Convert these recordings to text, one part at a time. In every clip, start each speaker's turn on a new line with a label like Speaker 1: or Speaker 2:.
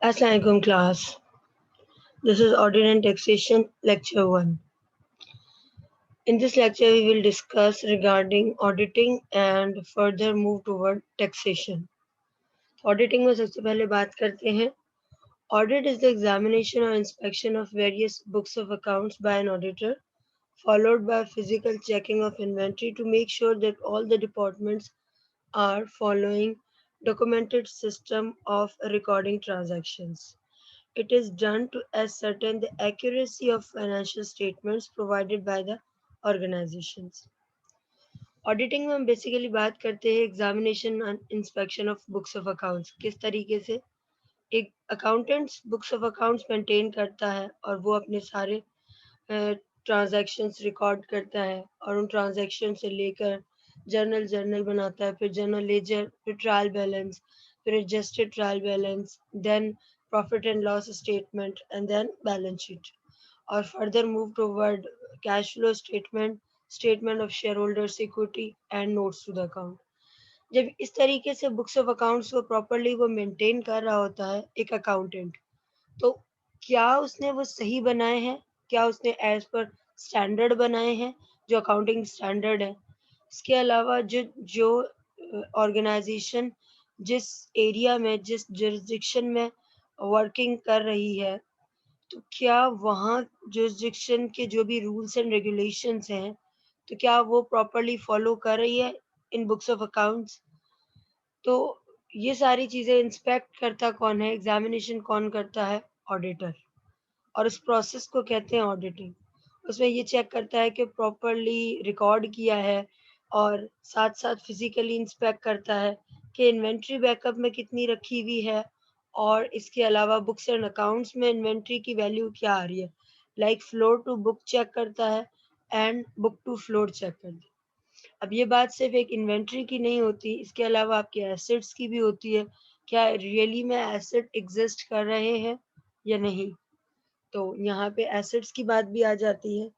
Speaker 1: Assalamualaikum class. This is Audit and Taxation Lecture 1. In this lecture, we will discuss regarding auditing and further move toward taxation. Auditing में सबसे पहले बात करते हैं. Audit is the examination or inspection of various books of accounts by an auditor, followed by physical checking of inventory to make sure that all the departments are following documented system of recording transactions. It is done to ascertain the accuracy of financial statements provided by the organizations. Auditing में हम basically बात करते हैं examination and inspection of books of accounts. किस तरीके से एक accountants books of accounts maintain करता है और वो अपने सारे ट्रांजैक्शंस रिकॉर्ड करता है और उन ट्रांजैक्शन से लेकर जर्नल बनाता है, फिर जर्नल लेजर, फिर ट्रायल बैलेंस, फिर adjusted trial balance, then profit and loss statement and then balance sheet और further move toward cash flow statement, statement of share holders equity and notes to the account. जब इस तरीके से books of accounts को properly वो maintain कर रहा होता है एक अकाउंटेंट, तो क्या उसने वो सही बनाए हैं, क्या उसने एज पर स्टैंडर्ड बनाए हैं जो अकाउंटिंग स्टैंडर्ड है. इसके अलावा जो जो ऑर्गेनाइजेशन जिस एरिया में जिस जुरिस्डिक्शन में वर्किंग कर रही है, तो क्या वहाँ जुरिस्डिक्शन के जो भी रूल्स एंड रेगुलेशंस हैं, तो क्या वो प्रॉपरली फॉलो कर रही है इन बुक्स ऑफ अकाउंट्स. तो ये सारी चीज़ें इंस्पेक्ट करता कौन है, एग्जामिनेशन कौन करता है, ऑडिटर. और उस प्रोसेस को कहते हैं ऑडिटिंग. उसमें ये चेक करता है कि प्रॉपरली रिकॉर्ड किया है और साथ साथ फिजिकली इंस्पेक्ट करता है कि इन्वेंट्री बैकअप में कितनी रखी हुई है और इसके अलावा बुक्स एंड अकाउंट्स में इन्वेंट्री की वैल्यू क्या आ रही है. Like floor to book check करता है and book to floor check करता है. अब ये बात सिर्फ एक इन्वेंट्री की नहीं होती, इसके अलावा आपके एसेट्स की भी होती है. क्या रियली में एसेट एग्जिस्ट कर रहे हैं या नहीं, तो यहाँ पे एसेट्स की बात भी आ जाती है.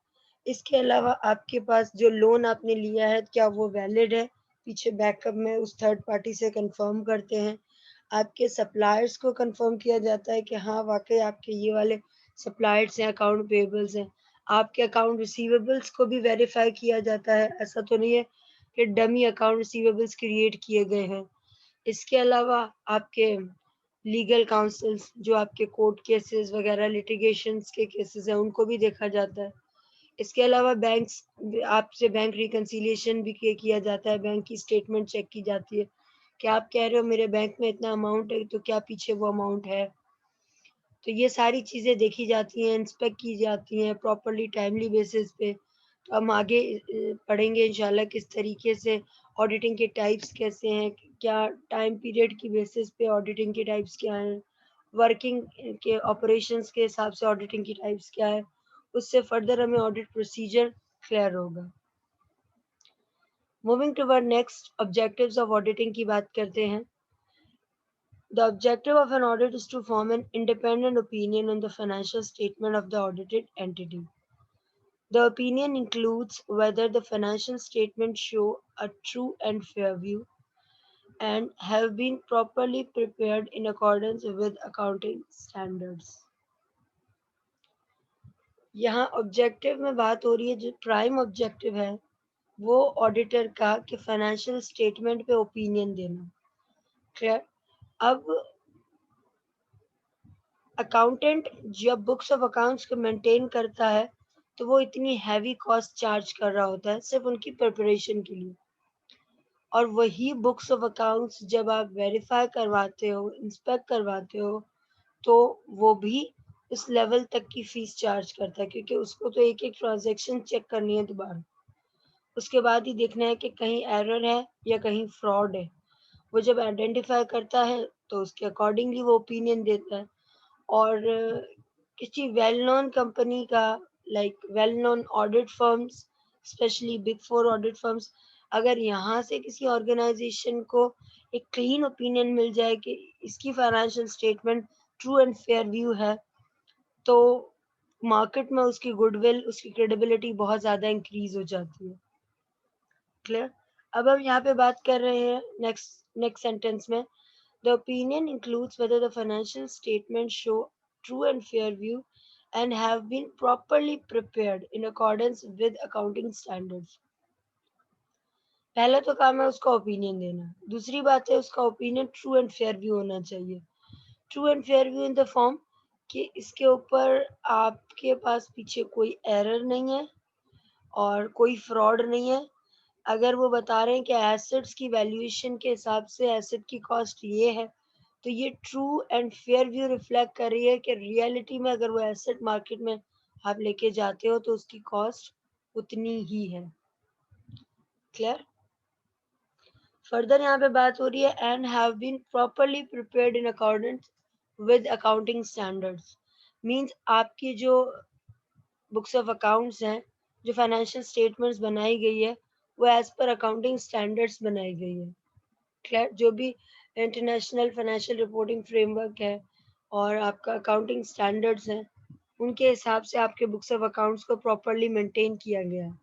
Speaker 1: इसके अलावा आपके पास जो लोन आपने लिया है क्या वो वैलिड है, पीछे बैकअप में उस थर्ड पार्टी से कंफर्म करते हैं. आपके सप्लायर्स को कंफर्म किया जाता है कि हाँ वाकई आपके ये वाले सप्लायर्स हैं, अकाउंट पेबल्स हैं. आपके अकाउंट रिसीवेबल्स को भी वेरीफाई किया जाता है. ऐसा तो नहीं है कि डमी अकाउंट रिसीवेबल्स क्रिएट किए गए हैं. इसके अलावा आपके लीगल काउंसल्स जो आपके कोर्ट केसेस वगैरह लिटिगेशंस के केसेस हैं उनको भी देखा जाता है. इसके अलावा बैंक्स आपसे बैंक रिकंसिलिएशन भी किया जाता है, बैंक की स्टेटमेंट चेक की जाती है कि आप कह रहे हो मेरे बैंक में इतना अमाउंट है, तो क्या पीछे वो अमाउंट है. तो ये सारी चीज़ें देखी जाती हैं, इंस्पेक्ट की जाती हैं प्रॉपरली टाइमली बेसिस पे. तो हम आगे पढ़ेंगे इंशाल्लाह किस तरीके से ऑडिटिंग के टाइप्स कैसे हैं, क्या टाइम पीरियड की बेसिस पे ऑडिटिंग के टाइप्स क्या हैं, वर्किंग के ऑपरेशंस के हिसाब से ऑडिटिंग की टाइप्स क्या है. उससे फर्दर हमें ऑडिट प्रोसीजर क्लियर होगा. Moving toward next objectives of auditing की बात करते हैं. The objective of an audit is to form an independent opinion on the financial statement of the audited entity. The opinion includes whether the financial statements show a true and fair view and have been properly prepared in accordance with accounting standards. यहाँ objective में बात हो रही है, जो prime objective है वो auditor का कि फाइनेंशियल स्टेटमेंट पे ओपिनियन देना. क्लियर. अब अकाउंटेंट जब बुक्स ऑफ अकाउंट्स को मेंटेन करता है तो वो इतनी हैवी कॉस्ट चार्ज कर रहा होता है सिर्फ उनकी प्रिपरेशन के लिए. और वही बुक्स ऑफ अकाउंट्स जब आप वेरीफाई करवाते हो, इंस्पेक्ट करवाते हो, तो वो भी उस लेवल तक की फीस चार्ज करता है क्योंकि उसको तो एक एक ट्रांजेक्शन चेक करनी है दोबारा. उसके बाद ही देखना है कि कहीं एरर है या कहीं फ्रॉड है. वो जब आइडेंटिफाई करता है तो उसके अकॉर्डिंगली वो ओपिनियन देता है. और किसी वेल नोन कंपनी का, like well known audit firms, specially big four audit firms, अगर यहाँ से किसी ऑर्गेनाइजेशन को एक क्लीन ओपिनियन मिल जाए कि इसकी financial statement true and fair view है, तो मार्केट में उसकी गुडविल, उसकी क्रेडिबिलिटी बहुत ज़्यादा इंक्रीज हो जाती है. क्लियर. अब हम यहाँ पे बात कर रहे हैं नेक्स्ट सेंटेंस में. The opinion includes whether the financial statements show true and fair view and have been properly prepared in accordance with accounting standards. पहला तो काम है उसका ओपिनियन देना, दूसरी बात है उसका opinion true and fair view होना चाहिए। True and fair view in the form कि इसके ऊपर आपके पास पीछे कोई एरर नहीं है और कोई फ्रॉड नहीं है। अगर वो बता रहे हैं कि एसेट्स की वैल्यूएशन के हिसाब से एसेट की कॉस्ट ये है, तो ये true and fair view reflect कर रही है कि रियलिटी में अगर वो एसेट मार्केट में आप लेके जाते हो तो उसकी कॉस्ट उतनी ही है। क्लियर? फर्दर यहाँ पे बात हो रही है and have been properly prepared in accordance with accounting standards. Means आपकी जो बुक्स ऑफ अकाउंट्स हैं, जो फाइनेंशियल स्टेटमेंट्स बनाई गई है, वो एज पर अकाउंटिंग स्टैंडर्ड्स बनाई गई है। क्लियर? जो भी इंटरनेशनल फाइनेंशियल रिपोर्टिंग फ्रेमवर्क है और आपका अकाउंटिंग स्टैंडर्ड्स हैं, उनके हिसाब से आपके बुक्स ऑफ अकाउंट्स को प्रॉपरली मेंटेन किया गया है।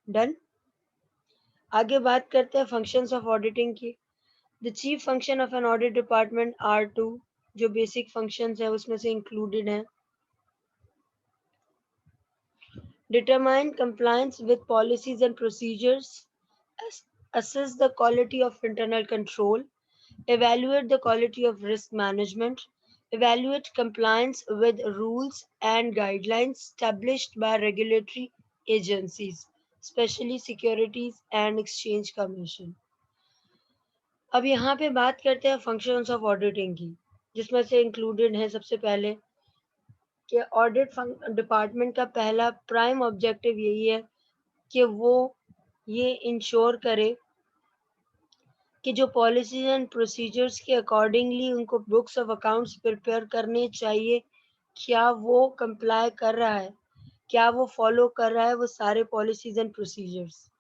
Speaker 1: डन? आगे बात करते हैं फंक्शंस ऑफ ऑडिटिंग की। The chief function of an audit department are two, जो बेसिक फंक्शंस है उसमें से इंक्लूडेड है। Determine compliance with policies and procedures, assess the quality of internal control, evaluate the quality of risk management, evaluate compliance with rules and guidelines established by regulatory agencies, especially Securities and Exchange Commission. अब यहाँ पे बात करते हैं functions of auditing की, जिसमें से included है सबसे पहले कि ऑडिट डिपार्टमेंट का पहला प्राइम ऑब्जेक्टिव यही है कि वो ये इंश्योर करे कि जो पॉलिसीज एंड प्रोसीजर्स के अकॉर्डिंगली उनको बुक्स ऑफ अकाउंट्स प्रिपेयर करने चाहिए, क्या वो कंप्लाई कर रहा है, क्या वो फॉलो कर रहा है वो सारे policies and procedures.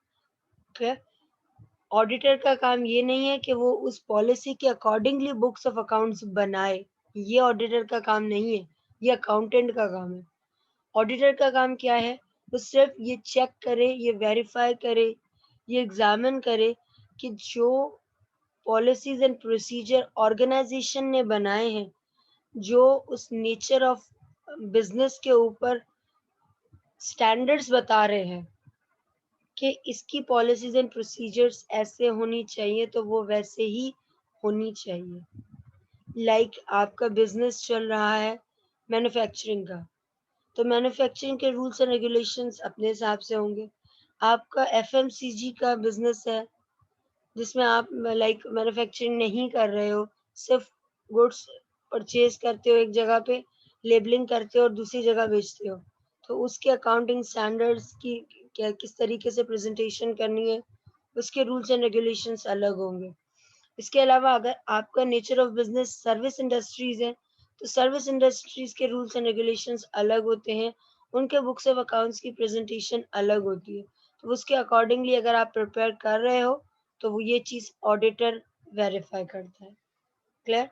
Speaker 1: Clear? Auditor का काम ये नहीं है कि वो उस पॉलिसी के अकॉर्डिंगली बुक्स ऑफ अकाउंट्स बनाए, ये ऑडिटर का काम नहीं है, ये अकाउंटेंट का काम है। ऑडिटर का काम क्या है? वो सिर्फ ये चेक करे, ये वेरीफाई करे, ये एग्जामिन करे कि जो पॉलिसीज एंड प्रोसीजर ऑर्गेनाइजेशन ने बनाए हैं, जो उस नेचर ऑफ बिजनेस के ऊपर स्टैंडर्ड्स बता रहे हैं कि इसकी पॉलिसीज एंड प्रोसीजर्स ऐसे होनी चाहिए, तो वो वैसे ही होनी चाहिए। लाइक आपका बिजनेस चल रहा है मैन्युफैक्चरिंग का, तो मैन्युफैक्चरिंग के रूल्स एंड रेगुलेशंस अपने हिसाब से होंगे। आपका एफएमसीजी का बिजनेस है जिसमें आप लाइक मैन्युफैक्चरिंग नहीं कर रहे हो, सिर्फ गुड्स परचेज करते हो एक जगह पे, लेबलिंग करते हो और दूसरी जगह बेचते हो, तो उसके अकाउंटिंग स्टैंडर्ड्स की क्या किस तरीके से प्रेजेंटेशन करनी है, उसके रूल्स एंड रेगुलेशंस अलग होंगे। इसके अलावा अगर आपका nature of business service industries है, तो सर्विस इंडस्ट्रीज के रूल्स एंड रेगुलेशंस अलग होते हैं, उनके बुक्स ऑफ अकाउंट्स की प्रेजेंटेशन अलग होती है, तो उसके अकॉर्डिंगली अगर आप प्रिपेयर कर रहे हो तो वो ये चीज ऑडिटर वेरीफाई करता है। क्लियर?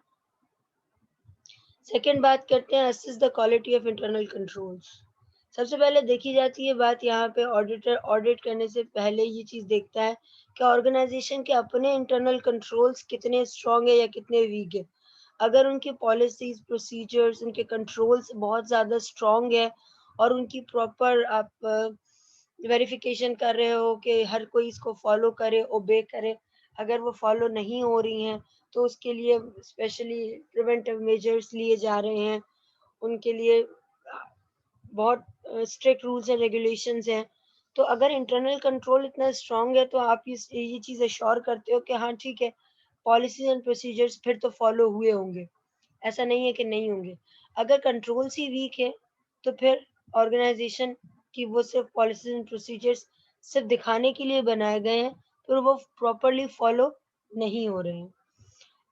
Speaker 1: सेकेंड बात करते हैं assess the quality of internal controls. सबसे पहले देखी जाती है बात यहाँ पे, ऑडिटर ऑडिट करने से पहले ये चीज देखता है कि ऑर्गेनाइजेशन के अपने इंटरनल कंट्रोल्स कितने स्ट्रांग है या कितने वीक है। अगर उनकी पॉलिसीज प्रोसीजर्स उनके कंट्रोल्स बहुत ज़्यादा स्ट्रांग है और उनकी प्रॉपर आप वेरिफिकेशन कर रहे हो कि हर कोई इसको फॉलो करे, ओबे करे, अगर वो फॉलो नहीं हो रही हैं तो उसके लिए स्पेशली प्रिवेंटिव मेजर्स लिए जा रहे हैं, उनके लिए बहुत स्ट्रिक्ट रूल्स एंड रेगुलेशंस हैं। तो अगर इंटरनल कंट्रोल इतना स्ट्रांग है तो आप ये चीज़ अश्योर करते हो कि हाँ ठीक है, पॉलिसीज एंड प्रोसीजर्स फिर तो फॉलो हुए होंगे, ऐसा नहीं है कि नहीं होंगे। अगर कंट्रोल्स ही वीक है तो फिर ऑर्गेनाइजेशन की वो सिर्फ पॉलिसीज एंड प्रोसीजर्स सिर्फ दिखाने के लिए बनाए गए हैं, तो वो प्रॉपरली फॉलो नहीं हो रहे हैं।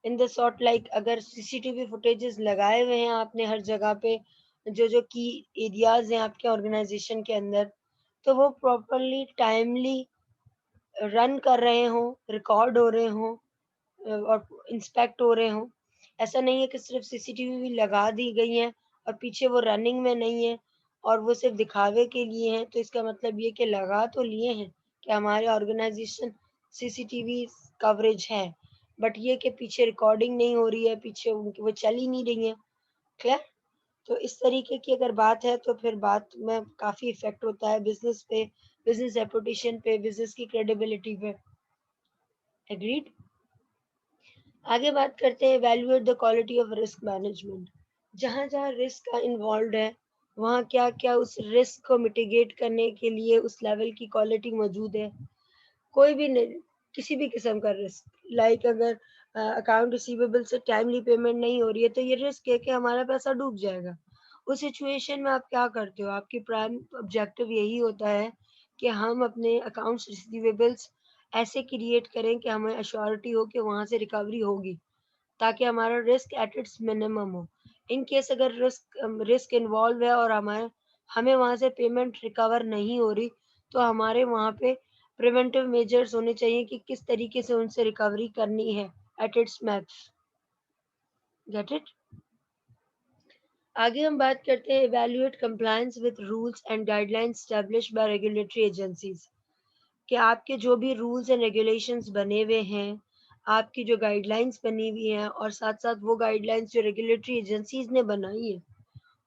Speaker 1: इन द शॉर्ट लाइक अगर सीसीटीवी फुटेजेस लगाए हुए हैं आपने हर जगह पे, जो जो की एरियाज हैं आपके ऑर्गेनाइजेशन के अंदर, तो वो प्रॉपरली टाइमली रन कर रहे हों, रिकॉर्ड हो रहे हों और इंस्पेक्ट हो रहे हों। ऐसा नहीं है कि सिर्फ सीसीटीवी भी लगा दी गई है और पीछे वो रनिंग में नहीं है और वो सिर्फ दिखावे के लिए हैं, तो इसका मतलब ये कि लगा तो लिए हैं कि हमारे ऑर्गेनाइजेशन सीसीटीवी कवरेज है, बट ये कि पीछे रिकॉर्डिंग नहीं हो रही है, पीछे उनकी वो चल ही नहीं रही है। क्लियर? तो इस तरीके की अगर बात है तो फिर बात में काफी इफेक्ट होता है बिजनेस पे, बिजनेस रेपुटेशन पे, बिजनेस की क्रेडिबिलिटी पे। एग्रीड? आगे बात करते हैं evaluate the quality of risk management. जहां जहां रिस्क का इन्वॉल्व है, वहां क्या क्या उस रिस्क को मिटिगेट करने के लिए उस लेवल की क्वालिटी मौजूद है। कोई भी नहीं, किसी भी किस्म का रिस्क, लाइक अगर अकाउंट रिसीवेबल से टाइमली पेमेंट नहीं हो रही है तो ये रिस्क है कि हमारा पैसा डूब जाएगा। उस सिचुएशन में आप क्या करते हो? आपकी प्राइम ऑब्जेक्टिव यही होता है कि हम अपने अकाउंट्स रिसीवेबल्स ऐसे क्रिएट करें कि हमें अश्योरिटी हो कि वहां से रिकवरी होगी, ताकि हमारा रिस्क एट इट्स मिनिमम हो। इन केस अगर रिस्क इन्वॉल्व है और हमारे हमें वहां से पेमेंट रिकवर नहीं हो रही, तो हमारे वहां पे प्रिवेंटिव मेजर्स होने चाहिए कि किस तरीके से उनसे रिकवरी करनी है at its max. Get it? आगे हम बात करते हैं evaluate compliance with rules and guidelines established by regulatory agencies. कि आपके जो भी रूल्स एंड रेगुलेशंस बने हुए हैं, आपकी जो गाइडलाइंस बनी हुई हैं, और साथ-साथ वो गाइडलाइंस जो रेगुलेटरी एजेंसीज ने बनाई है,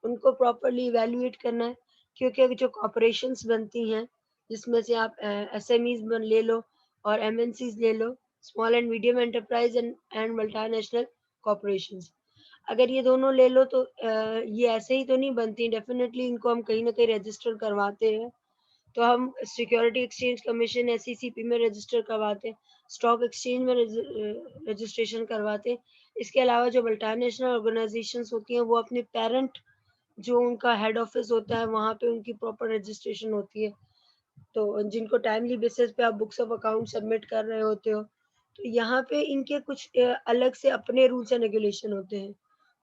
Speaker 1: उनको प्रॉपर्ली इवैल्यूएट करना है। क्योंकि अभी जो कॉर्पोरेशंस बनती हैं, जिसमें से आप एसएमईज ले लो और एमएनसीज ले लो, small and medium enterprise and multinational corporations. अगर ये दोनों ले लो तो ये ऐसे ही तो नहीं बनती, डेफिनेटली इनको हम कहीं ना कहीं रजिस्टर करवाते हैं। तो हम सिक्योरिटी एक्सचेंज कमीशन एसईसीपी में रजिस्टर करवाते हैं, स्टॉक एक्सचेंज में रजिस्ट्रेशन करवाते हैं। इसके अलावा जो मल्टीनेशनल ऑर्गेनाइजेशंस होती हैं, वो अपने पेरेंट जो उनका हेड ऑफिस होता है, वहाँ पे उनकी प्रॉपर रजिस्ट्रेशन होती है। तो जिनको टाइमली बेसिस पे आप बुक्स ऑफ अकाउंट सबमिट कर रहे होते हो, तो यहाँ पे इनके कुछ अलग से अपने रूल्स एंड रेगुलेशन होते हैं।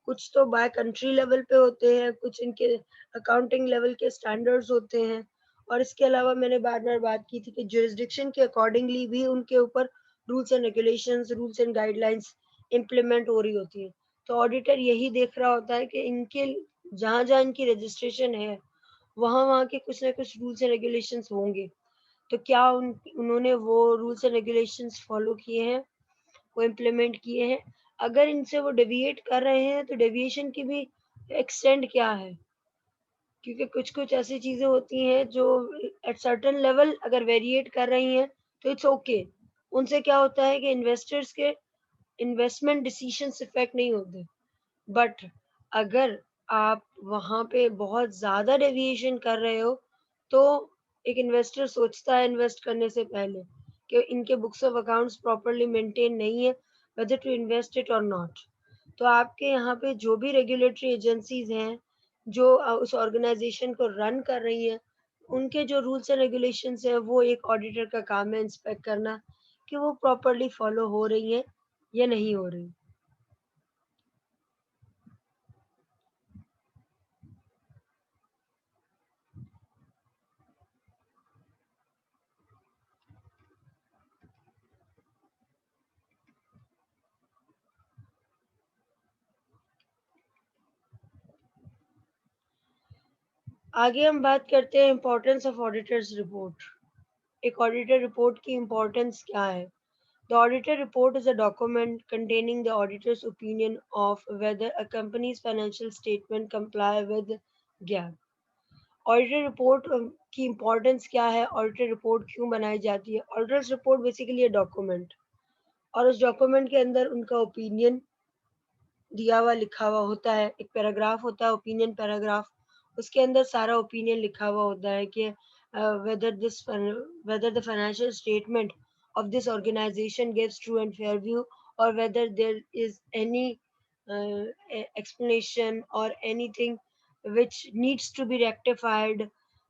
Speaker 1: कुछ तो बाय कंट्री लेवल पे होते हैं, कुछ इनके अकाउंटिंग लेवल के स्टैंडर्ड्स होते हैं। और इसके अलावा मैंने बार बार बात की थी कि जुरिस्डिक्शन के अकॉर्डिंगली भी उनके ऊपर rules and regulations, rules and guidelines implement हो रही होती है। तो ऑडिटर यही देख रहा होता है कि इनके जहां जहां इनकी रजिस्ट्रेशन है, वहां वहां के कुछ ना कुछ रूल्स एंड रेगुलेशंस होंगे। तो क्या उन्होंने वो रूल्स एंड रेगुलेशंस फॉलो किए हैं, वो इम्प्लीमेंट किए हैं? अगर इनसे वो डेविएट कर रहे हैं तो डेविएशन की भी एक्सटेंड क्या है? क्योंकि कुछ कुछ ऐसी चीजें होती हैं जो एट सर्टेन लेवल अगर वेरिएट कर रही हैं तो इट्स ओके। उनसे क्या होता है कि इन्वेस्टर्स के इन्वेस्टमेंट डिसीजंस इफेक्ट नहीं होते। बट अगर आप वहां पे बहुत ज्यादा डेविएशन कर रहे हो, तो एक इन्वेस्टर सोचता है इन्वेस्ट करने से पहले कि इनके books of accounts properly maintain नहीं है, वेदर टू इन्वेस्ट इट और नॉट। तो आपके यहाँ पे जो भी रेगुलेटरी एजेंसीज हैं, जो उस ऑर्गेनाइजेशन को रन कर रही हैं, उनके जो रूल्स एंड रेगुलेशंस है, वो एक ऑडिटर का काम है इंस्पेक्ट करना कि वो प्रॉपरली फॉलो हो रही हैं या नहीं हो रही। आगे हम बात करते हैं इम्पोर्टेंस ऑफ ऑडिटर्स रिपोर्ट। एक ऑडिटर रिपोर्ट की इम्पोर्टेंस क्या है? The auditor report is a document containing the auditor's opinion of whether a company's financial statement comply with GAAP. Auditor report की इम्पोर्टेंस क्या है? ऑडिटर रिपोर्ट क्यों बनाई जाती है? ऑडिटर्स रिपोर्ट बेसिकली डॉक्यूमेंट, और उस डॉक्यूमेंट के अंदर उनका ओपिनियन दिया हुआ लिखा हुआ होता है। एक पैराग्राफ होता है, ओपिनियन पैराग्राफ। उसके अंदर सारा ओपिनियन लिखा हुआ होता है कि whether the financial statement of this organization gives true and fair view, or whether there is any explanation or anything which needs to be rectified,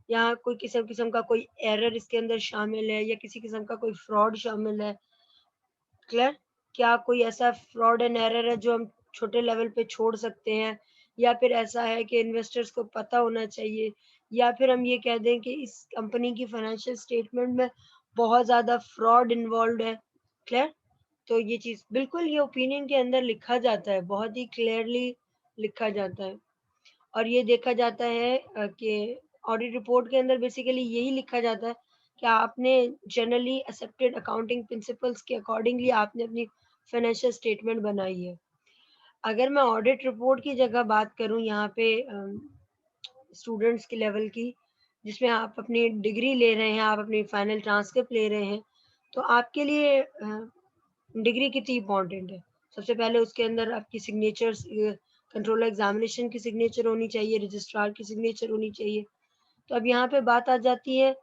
Speaker 1: या कोई किस्म किस्म का कोई एरर इसके अंदर शामिल है, या किसी किस्म का कोई फ्रॉड शामिल है। क्लियर? क्या कोई ऐसा फ्रॉड एंड एरर है जो हम छोटे लेवल पे छोड़ सकते हैं, या फिर ऐसा है कि इन्वेस्टर्स को पता होना चाहिए, या फिर हम ये कह दें कि इस कंपनी की फाइनेंशियल स्टेटमेंट में बहुत ज्यादा फ्रॉड इन्वॉल्व है। क्लियर? तो ये चीज बिल्कुल ये ओपिनियन के अंदर लिखा जाता है, बहुत ही क्लियरली लिखा जाता है। और ये देखा जाता है कि ऑडिट रिपोर्ट के अंदर बेसिकली यही लिखा जाता है कि आपने जनरली एक्सेप्टेड अकाउंटिंग प्रिंसिपल्स के अकॉर्डिंगली आपने अपनी फाइनेंशियल स्टेटमेंट बनाई है। अगर मैं ऑडिट रिपोर्ट की जगह बात करूं यहाँ पे स्टूडेंट्स के लेवल की, जिसमें आप अपनी डिग्री ले रहे हैं, आप अपनी फाइनल ट्रांसक्रिप्ट ले रहे हैं, तो आपके लिए डिग्री कितनी इंपॉर्टेंट है। सबसे पहले उसके अंदर आपकी सिग्नेचर्स, कंट्रोलर एग्जामिनेशन की सिग्नेचर होनी चाहिए, रजिस्ट्रार की सिग्नेचर होनी चाहिए। तो अब यहाँ पे बात आ जाती है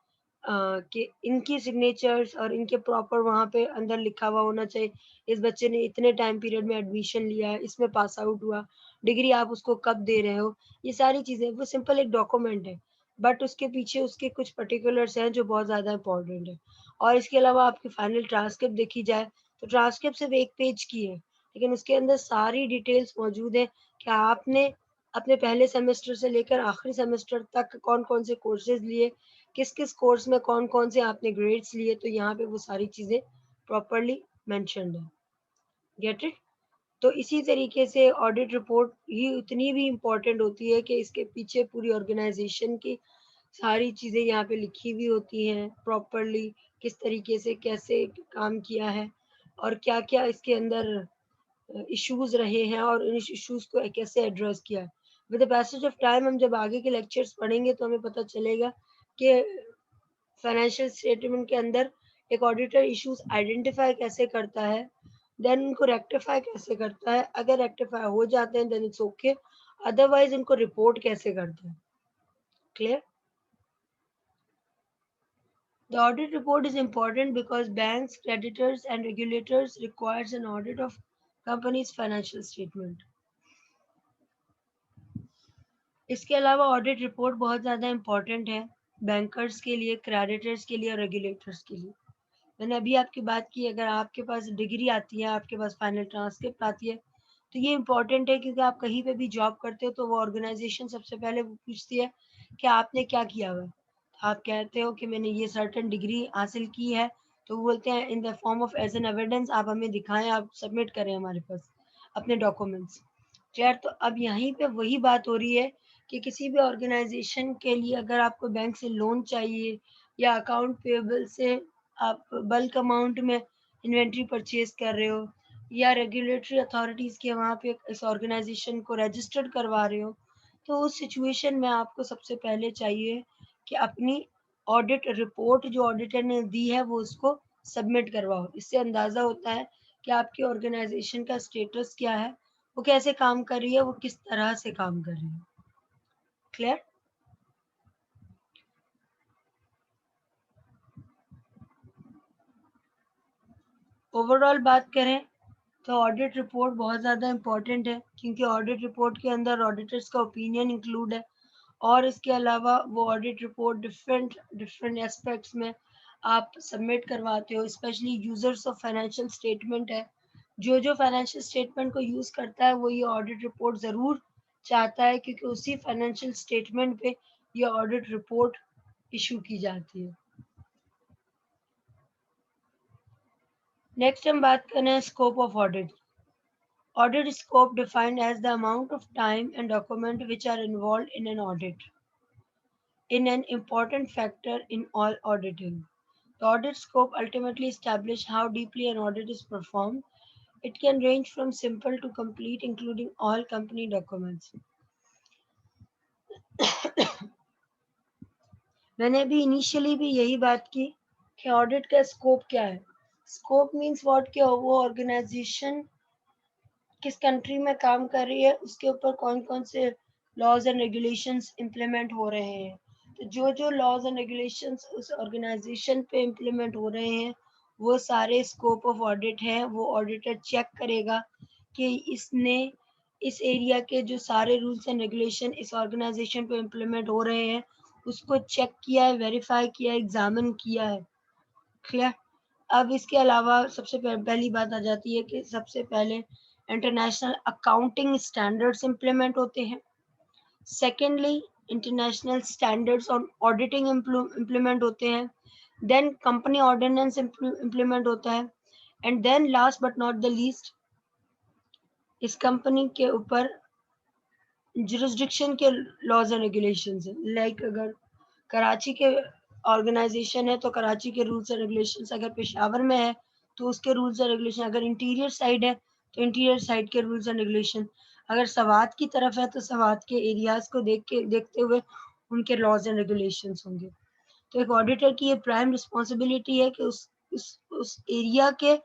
Speaker 1: कि इनकी सिग्नेचर्स और इनके प्रॉपर वहाँ पे अंदर लिखा हुआ होना चाहिए, इस बच्चे ने इतने टाइम पीरियड में एडमिशन लिया है, इसमें पास आउट हुआ, डिग्री आप उसको कब दे रहे हो, ये सारी चीज़ें, वो सिंपल एक डॉक्यूमेंट है, बट उसके पीछे उसके कुछ पर्टिकुलर्स हैं जो बहुत ज़्यादा इंपॉर्टेंट है। और इसके अलावा आपकी फाइनल ट्रांसक्रिप्ट देखी जाए तो ट्रांसक्रिप्ट सिर्फ एक पेज की है, लेकिन उसके अंदर सारी डिटेल्स मौजूद है कि आपने अपने पहले सेमेस्टर से लेकर आखिरी सेमेस्टर तक कौन कौन से कोर्सेज लिए, किस किस कोर्स में कौन कौन से आपने ग्रेड्स लिए, तो यहाँ पे वो सारी चीज़ें प्रॉपरली मेंशन्ड है। Get it? तो इसी तरीके से ऑडिट रिपोर्ट ही उतनी भी इम्पोर्टेंट होती है कि इसके पीछे पूरी ऑर्गेनाइजेशन की सारी चीज़ें यहाँ पे लिखी हुई होती हैं प्रॉपरली, किस तरीके से कैसे काम किया है और क्या क्या इसके अंदर इश्यूज रहे हैं और इन इश्यूज को कैसे एड्रेस किया है। With the passage of time हम जब आगे के लेक्चर्स पढ़ेंगे तो हमें पता चलेगा कि फाइनेंशियल स्टेटमेंट के अंदर एक ऑडिटर इश्यूज आइडेंटिफाई कैसे करता है, देन उनको रेक्टिफाई कैसे करता है, अगर रेक्टिफाई हो जाते हैं देन इट्स ओके, अदरवाइज उनको रिपोर्ट कैसे करता है। Clear? The audit report is important because banks, creditors, and regulators requires an audit of company's financial statement. इसके अलावा ऑडिट रिपोर्ट बहुत ज़्यादा इम्पोर्टेंट है बैंकर्स के लिए, क्रेडिटर्स के लिए और रेगुलेटर्स के लिए। मैंने अभी आपकी बात की, अगर आपके पास डिग्री आती है, आपके पास फाइनल ट्रांसक्रिप्ट आती है, तो ये इम्पोर्टेंट है क्योंकि आप कहीं पे भी जॉब करते हो तो वो ऑर्गेनाइजेशन सबसे पहले वो पूछती है कि आपने क्या किया हुआ है। तो आप कहते हो कि मैंने ये सर्टन डिग्री हासिल की है, तो वो बोलते हैं in the form of as an evidence आप हमें दिखाएं, आप सबमिट करें हमारे पास अपने डॉक्यूमेंट्स। क्लियर? तो अब यहीं पे वही बात हो रही है कि किसी भी ऑर्गेनाइजेशन के लिए अगर आपको बैंक से लोन चाहिए या अकाउंट पेएबल से आप बल्क अमाउंट में इन्वेंट्री परचेज कर रहे हो या रेगुलेटरी अथॉरिटीज के वहाँ पे इस ऑर्गेनाइजेशन को रजिस्टर्ड करवा रहे हो, तो उस सिचुएशन में आपको सबसे पहले चाहिए कि अपनी ऑडिट रिपोर्ट जो ऑडिटर ने दी है वो उसको सबमिट करवाओ। इससे अंदाजा होता है कि आपकी ऑर्गेनाइजेशन का स्टेटस क्या है, वो कैसे काम कर रही है, वो किस तरह से काम कर रही है। क्लियर? ओवरऑल बात करें तो ऑडिट रिपोर्ट बहुत ज़्यादा इम्पोर्टेंट है क्योंकि ऑडिट रिपोर्ट के अंदर ऑडिटर्स का ओपिनियन इंक्लूड है और इसके अलावा वो audit report different different aspects में आप सबमिट करवाते हो। Specially users of financial statement है, जो जो फाइनेंशियल स्टेटमेंट को यूज़ करता है वो ये ऑडिट रिपोर्ट ज़रूर चाहता है क्योंकि उसी फाइनेंशियल स्टेटमेंट पे ये ऑडिट रिपोर्ट इशू की जाती है। नेक्स्ट हम बात करें scope of audit. Audit scope defined as the amount of time and document which are involved in an audit, in an important factor in all auditing. The audit scope ultimately establishes how deeply an audit is performed. It can range from simple to complete, including all company documents. मैंने अभी initially भी यही बात की कि audit का scope क्या है। स्कोप मीन्स व्हाट, कि वो ऑर्गेनाइजेशन किस कंट्री में काम कर रही है, उसके ऊपर कौन कौन से लॉज एंड रेगुलेशंस इम्प्लीमेंट हो रहे हैं। तो जो जो लॉज एंड रेगुलेशंस उस ऑर्गेनाइजेशन पे इम्प्लीमेंट हो रहे हैं वो सारे स्कोप ऑफ ऑडिट हैं। वो ऑडिटर चेक करेगा कि इसने इस एरिया के जो सारे रूल्स एंड रेगुलेशन इस ऑर्गेनाइजेशन पे इम्प्लीमेंट हो रहे हैं उसको चेक किया है, वेरीफाई किया है, एग्जामिन किया है। क्लियर? अब इसके अलावा सबसे पहली बात आ जाती है कि सबसे पहले इंटरनेशनल अकाउंटिंग स्टैंडर्ड्स इम्प्लीमेंट होते हैं। Secondly international standards on auditing implement होते हैं। देन कंपनी ऑर्डिनेंस इम्प्लीमेंट होता है and then last but not the least इस कंपनी के ऊपर जुरिस्डिक्शन के लॉज एंड रेगुलेशंस हैं। लाइक अगर कराची के ऑर्गेनाइजेशन है तो कराची के रूल्स एंड रेगुलेशंस, अगर पेशावर में है तो उसके रूल्स एंड रेगुलेशन, अगर इंटीरियर साइड है तो इंटीरियर साइड के रूल्स एंड रेगुलेशन, अगर सवात की तरफ है तो सवात के एरियाज को देखते हुए उनके लॉज एंड रेगुलेशंस होंगे। तो एक ऑडिटर की ये प्राइम रिस्पॉन्सिबिलिटी है कि उस एरिया के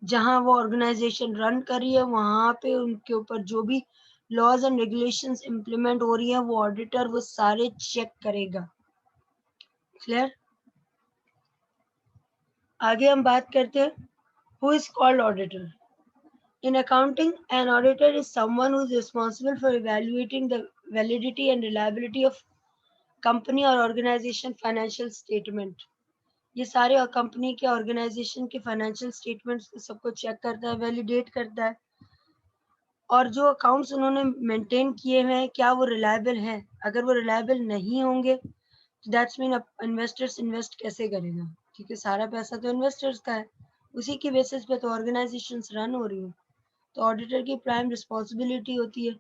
Speaker 1: जहां वो ऑर्गेनाइजेशन रन कर रही है वहां पे उनके ऊपर जो भी लॉज एंड रेगुलेशंस इम्प्लीमेंट हो रही है वो ऑडिटर वो सारे चेक करेगा। क्लियर? आगे हम बात करते हैं who is called auditor. In accounting, an auditor is someone who is responsible for evaluating the validity and reliability of company or organization financial statement. ये सारे कंपनी के ऑर्गेनाइजेशन के फाइनेंशियल स्टेटमेंट्स सबको चेक करता है, वैलिडेट करता है, और जो अकाउंट्स उन्होंने मेंटेन किए हुए हैं क्या वो रिलायबल हैं। अगर वो रिलायबल नहीं होंगे तो दैट्स मीन इन्वेस्टर्स इन्वेस्ट कैसे करेगा, क्योंकि सारा पैसा तो इन्वेस्टर्स का है, उसी की बेसिस पे तो ऑर्गेनाइजेशंस रन हो रही हैं। तो ऑडिटर की प्राइम रिस्पॉन्सिबिलिटी होती है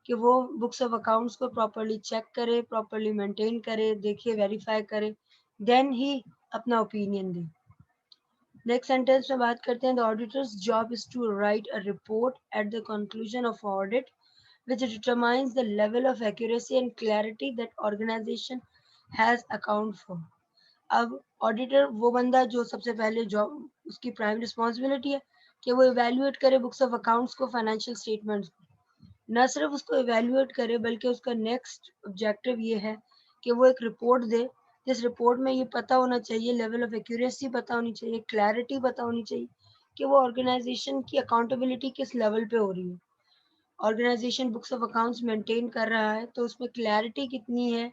Speaker 1: कि वो बुक्स ऑफ अकाउंट्स को प्रॉपरली चेक करे, प्रॉपरली मेंटेन करे, देखे, वेरीफाई करे, देन ही अपना ओपिनियन दे। नेक्स्ट सेंटेंस में बात करते हैं, the auditor's job is to write a report at the conclusion of audit which determines the level of accuracy and clarity that organization has account for. अब auditor वो बंदा जो सबसे पहले जॉब उसकी प्राइम रिस्पॉन्सिबिलिटी है कि वो इवेल्युएट करे बुक्स ऑफ अकाउंट्स को, फाइनेंशियल स्टेटमेंट्स को, न सिर्फ उसको इवेल्युएट करे बल्कि उसका नेक्स्ट ऑब्जेक्टिव ये है कि वो एक रिपोर्ट दे जिस रिपोर्ट में ये पता होना चाहिए, लेवल ऑफ एक्यूरेसी पता होनी चाहिए, क्लैरिटी पता होनी चाहिए कि वो ऑर्गेनाइजेशन की अकाउंटेबिलिटी किस लेवल पे हो रही है। Organisation books of accounts maintain कर रहा है तो उसमें क्लैरिटी कितनी है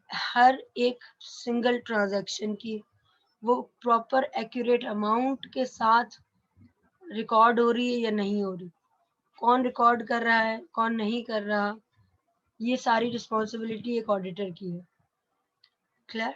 Speaker 1: हर एक सिंगल ट्रांजैक्शन की, वो प्रॉपर एक्यूरेट अमाउंट के साथ रिकॉर्ड हो रही है या नहीं हो रही, कौन रिकॉर्ड कर रहा है कौन नहीं कर रहा, ये सारी रिस्पॉन्सिबिलिटी एक ऑडिटर की है। क्लियर?